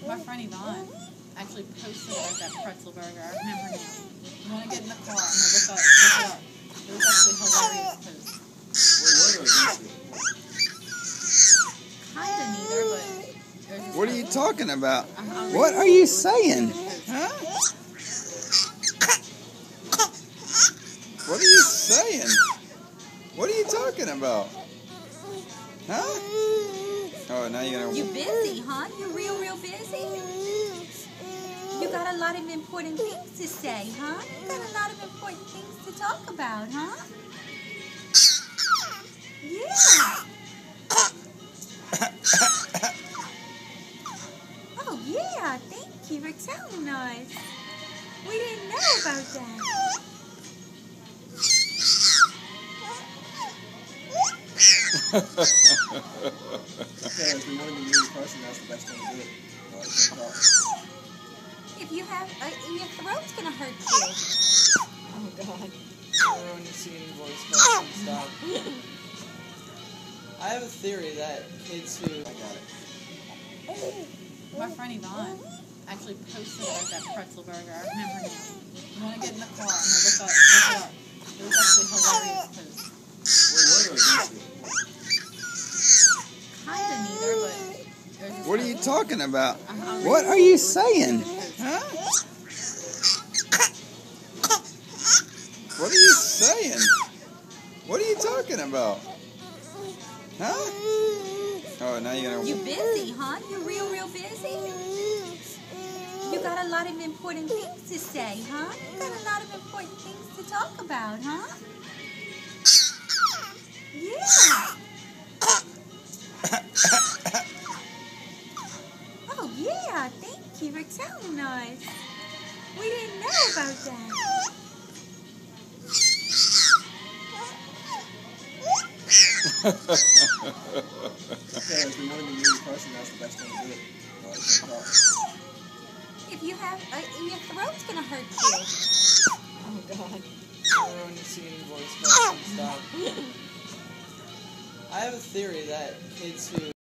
My friend Yvonne actually posted about that pretzel burger. I remember now. You want to get in the car and look it up. It was actually a hilarious post. What are those? Kind of neither, but... What are you talking about? What are you saying? Huh? What are you saying? What are you talking about? Huh? Oh, now you're gonna... You busy, huh? You real busy? You got a lot of important things to say, huh? You got a lot of important things to talk about, huh? Yeah. Oh, yeah. Thank you for telling us. We didn't know about that. Because we wanted to meet in person, that's the best thing to do it. If you have, your throat's gonna hurt you. Oh, God. When you see any voice box, stop. I have a theory that kids who... I got it. My friend Yvonne actually posted about that pretzel burger. I remember now. You want to get in the car and look it up. It was actually a hilarious post. What are those? Kind of neither, but... What are you talking about? What are you saying? Huh? What are you saying? What are you talking about? Huh? Oh, now you're gonna... You busy, huh? You real busy? You got a lot of important things to say, huh? You got a lot of important things to talk about, huh? Yeah. Oh, yeah. Thank you for telling us. We didn't know about that. Because we wanted to meet in person, that's the best thing to do it. If you have, your throat's gonna hurt you. Oh, God. When you see any voice box, stop. I have a theory that kids who...